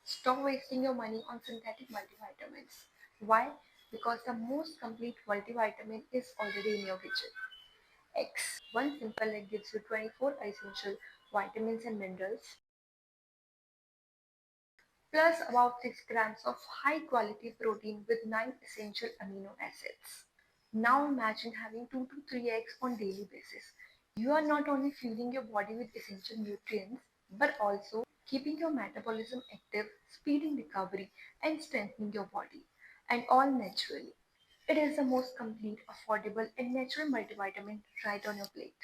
Stop wasting your money on synthetic multivitamins. Why? Because the most complete multivitamin is already in your kitchen. X. One simple egg gives you 24 essential vitamins and minerals, plus about 6 grams of high quality protein with 9 essential amino acids. Now imagine having 2 to 3 eggs on daily basis. You are not only fueling your body with essential nutrients but also keeping your metabolism active, speeding recovery and strengthening your body, and all naturally. It is the most complete, affordable and natural multivitamin right on your plate.